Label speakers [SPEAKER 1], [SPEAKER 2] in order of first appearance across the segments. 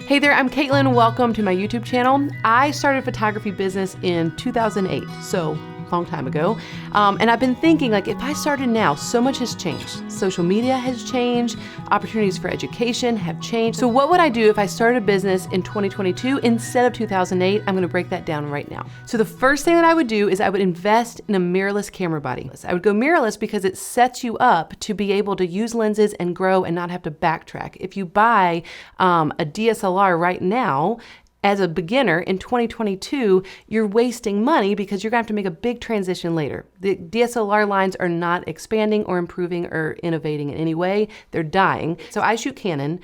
[SPEAKER 1] Hey there, I'm Katelyn. Welcome to my YouTube channel. I started a photography business in 2008, so long time ago. And I've been thinking, like, if I started now, so much has changed. Social media has changed. Opportunities for education have changed. So what would I do if I started a business in 2022 instead of 2008? I'm gonna break that down right now. So the first thing that I would do is I would invest in a mirrorless camera body. I would go mirrorless because it sets you up to be able to use lenses and grow and not have to backtrack. If you buy a DSLR right now, as a beginner in 2022, you're wasting money because you're gonna have to make a big transition later. The DSLR lines are not expanding or improving or innovating in any way. They're dying. So I shoot Canon.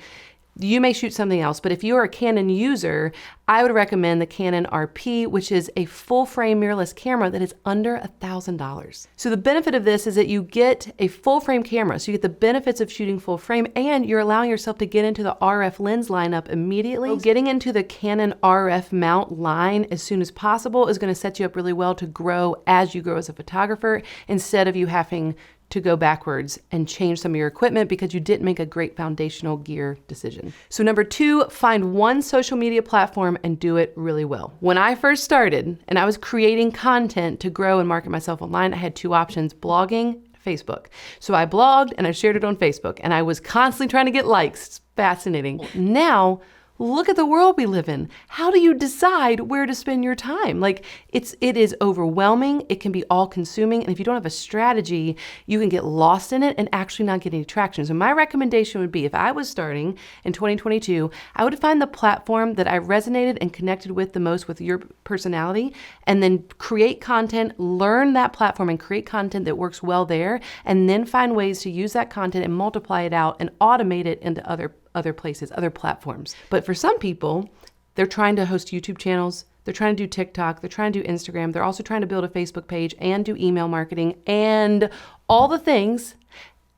[SPEAKER 1] You may shoot something else, but if you're a Canon user, I would recommend the Canon RP, which is a full frame mirrorless camera that is under $1,000. So the benefit of this is that you get a full frame camera. So you get the benefits of shooting full frame and you're allowing yourself to get into the RF lens lineup immediately. So getting into the Canon RF mount line as soon as possible is gonna set you up really well to grow as you grow as a photographer instead of you having to go backwards and change some of your equipment because you didn't make a great foundational gear decision. So number two, find one social media platform and do it really well. When I first started and I was creating content to grow and market myself online, I had two options: blogging, Facebook. So I blogged and I shared it on Facebook and I was constantly trying to get likes. It's fascinating. Now, look at the world we live in. How do you decide where to spend your time? Like, it is overwhelming. It can be all consuming. And if you don't have a strategy, you can get lost in it and actually not get any traction. So my recommendation would be, if I was starting in 2022, I would find the platform that I resonated and connected with the most with your personality, and then create content, learn that platform and create content that works well there, and then find ways to use that content and multiply it out and automate it into other places, other platforms. But for some people, they're trying to host YouTube channels, they're trying to do TikTok, they're trying to do Instagram, they're also trying to build a Facebook page and do email marketing and all the things,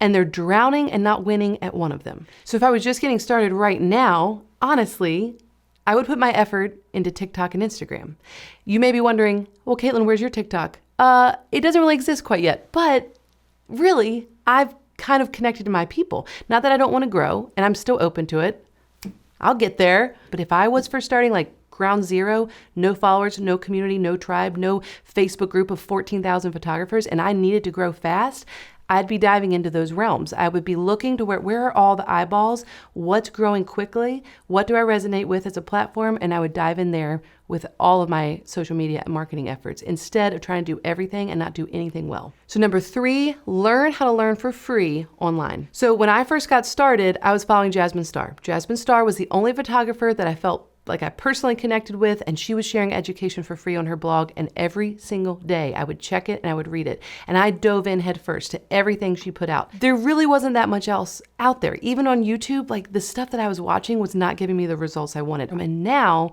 [SPEAKER 1] and they're drowning and not winning at one of them. So if I was just getting started right now, honestly, I would put my effort into TikTok and Instagram. You may be wondering, well, Katelyn, where's your TikTok? It doesn't really exist quite yet, but really, I've kind of connected to my people. Not that I don't want to grow, and I'm still open to it. I'll get there. But if I was first starting like ground zero, no followers, no community, no tribe, no Facebook group of 14,000 photographers, and I needed to grow fast, I'd be diving into those realms. I would be looking to where are all the eyeballs, what's growing quickly, what do I resonate with as a platform, and I would dive in there with all of my social media and marketing efforts instead of trying to do everything and not do anything well. So number three, learn how to learn for free online. So when I first got started, I was following Jasmine Star. Jasmine Star was the only photographer that I felt like I personally connected with, and she was sharing education for free on her blog, and every single day I would check it and I would read it. And I dove in head first to everything she put out. There really wasn't that much else out there. Even on YouTube, like, the stuff that I was watching was not giving me the results I wanted. And now,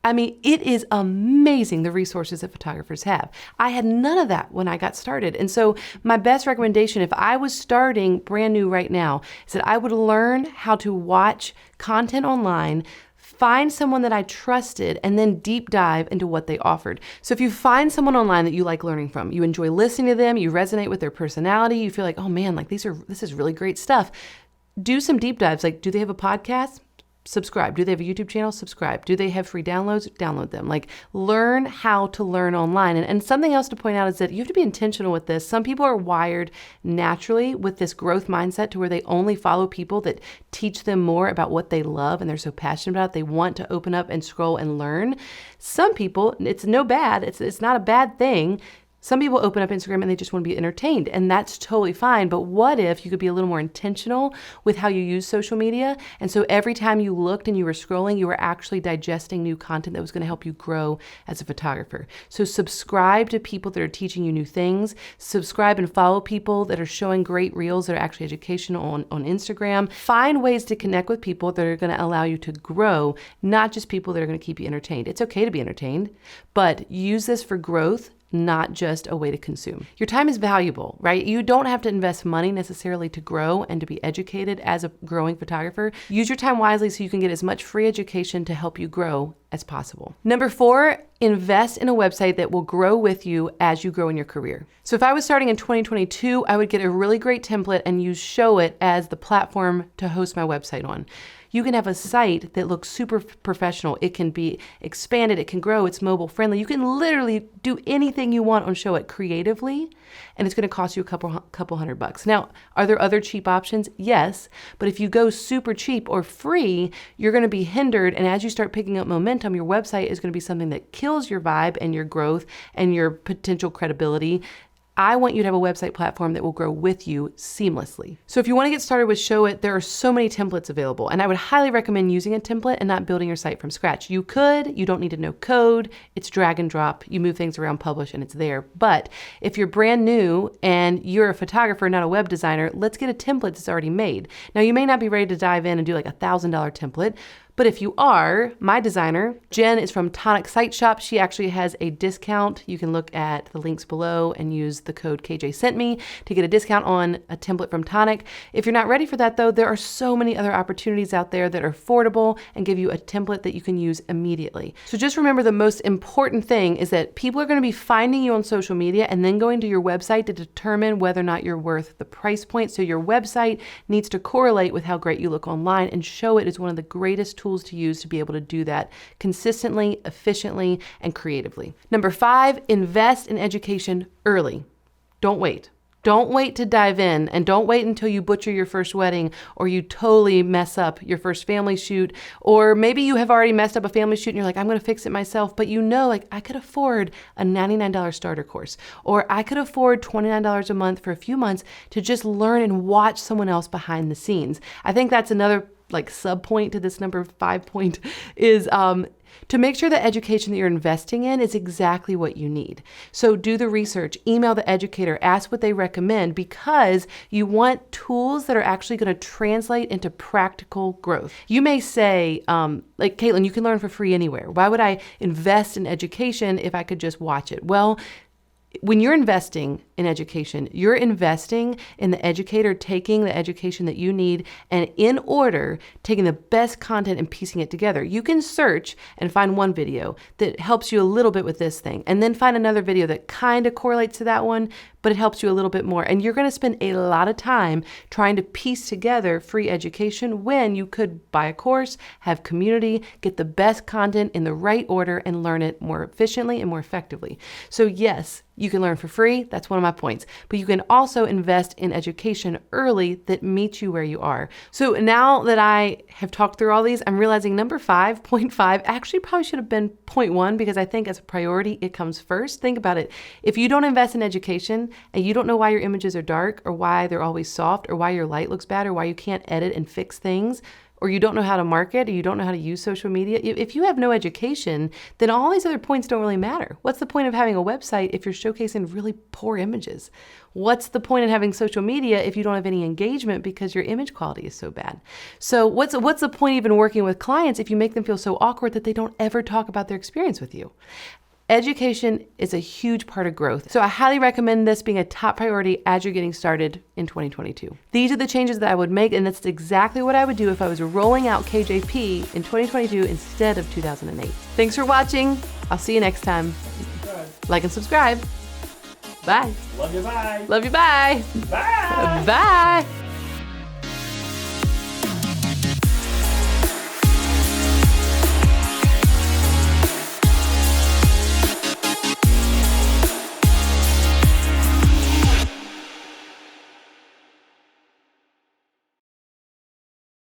[SPEAKER 1] I mean, it is amazing the resources that photographers have. I had none of that when I got started. And so my best recommendation, if I was starting brand new right now, is that I would learn how to watch content online, find someone that I trusted, and then deep dive into what they offered. So if you find someone online that you like learning from, you enjoy listening to them, you resonate with their personality, you feel like, oh man, like this is really great stuff. Do some deep dives. Like, do they have a podcast? Subscribe. Do they have a YouTube channel? Subscribe. Do they have free downloads? Download them. Like, learn how to learn online. And something else to point out is that you have to be intentional with this. Some people are wired naturally with this growth mindset to where they only follow people that teach them more about what they love and they're so passionate about it. They want to open up and scroll and learn. Some people, it's no bad. It's not a bad thing. Some people open up Instagram and they just want to be entertained, and that's totally fine. But what if you could be a little more intentional with how you use social media? And so every time you looked and you were scrolling, you were actually digesting new content that was going to help you grow as a photographer. So subscribe to people that are teaching you new things. Subscribe and follow people that are showing great reels that are actually educational on Instagram. Find ways to connect with people that are going to allow you to grow, not just people that are going to keep you entertained. It's okay to be entertained, but use this for growth, not just a way to consume. Your time is valuable, right? You don't have to invest money necessarily to grow and to be educated as a growing photographer. Use your time wisely so you can get as much free education to help you grow as possible. Number four, invest in a website that will grow with you as you grow in your career. So if I was starting in 2022, I would get a really great template and use Showit as the platform to host my website on. you can have a site that looks super professional. It can be expanded, it can grow, it's mobile friendly. You can literally do anything you want on Showit creatively, and it's going to cost you a couple $100. Now, are there other cheap options? Yes, but if you go super cheap or free, you're going to be hindered, and as you start picking up momentum, your website is going to be something that kills your vibe and your growth and your potential credibility. I want you to have a website platform that will grow with you seamlessly. So if you want to get started with Showit, there are so many templates available, and I would highly recommend using a template and not building your site from scratch. You don't need to know code. It's drag and drop. You move things around, publish, and it's there. But if you're brand new and you're a photographer, not a web designer, let's get a template that's already made. Now, you may not be ready to dive in and do like $1,000 template, but if you are, my designer, Jen, is from Tonic Site Shop. She actually has a discount. You can look at the links below and use the code KJ sent me to get a discount on a template from Tonic. If you're not ready for that though, there are so many other opportunities out there that are affordable and give you a template that you can use immediately. So just remember, the most important thing is that people are going to be finding you on social media and then going to your website to determine whether or not you're worth the price point. So your website needs to correlate with how great you look online, and Showit is one of the greatest tools to use to be able to do that consistently, efficiently, and creatively. Number 5, invest in education early. Don't wait. Don't wait to dive in, and don't wait until you butcher your first wedding or you totally mess up your first family shoot, or maybe you have already messed up a family shoot and you're like, I'm going to fix it myself, but like I could afford a $99 starter course, or I could afford $29 a month for a few months to just learn and watch someone else behind the scenes. I think that's another sub point to this number 5 point is to make sure the education that you're investing in is exactly what you need. So do the research, email the educator, ask what they recommend, because you want tools that are actually going to translate into practical growth. You may say, like, Katelyn, you can learn for free anywhere. Why would I invest in education if I could just watch it? Well, when you're investing in education, you're investing in the educator taking the education that you need and in order taking the best content and piecing it together. You can search and find one video that helps you a little bit with this thing, and then find another video that kind of correlates to that one, but it helps you a little bit more. And you're going to spend a lot of time trying to piece together free education when you could buy a course, have community, get the best content in the right order, and learn it more efficiently and more effectively. So yes, you can learn for free. That's one of my points. But you can also invest in education early that meets you where you are. So now that I have talked through all these, I'm realizing number 5, point 5, actually probably should have been point 1, because I think as a priority, it comes first. Think about it. If you don't invest in education and you don't know why your images are dark, or why they're always soft, or why your light looks bad, or why you can't edit and fix things, or you don't know how to market, or you don't know how to use social media, if you have no education, then all these other points don't really matter. What's the point of having a website if you're showcasing really poor images? What's the point of having social media if you don't have any engagement because your image quality is so bad? So what's the point even working with clients if you make them feel so awkward that they don't ever talk about their experience with you? Education is a huge part of growth. So I highly recommend this being a top priority as you're getting started in 2022. These are the changes that I would make, and that's exactly what I would do if I was rolling out KJP in 2022 instead of 2008. Thanks for watching. I'll see you next time. Like and subscribe. Bye.
[SPEAKER 2] Love you, bye.
[SPEAKER 1] Love you, bye.
[SPEAKER 2] Bye.
[SPEAKER 1] Bye.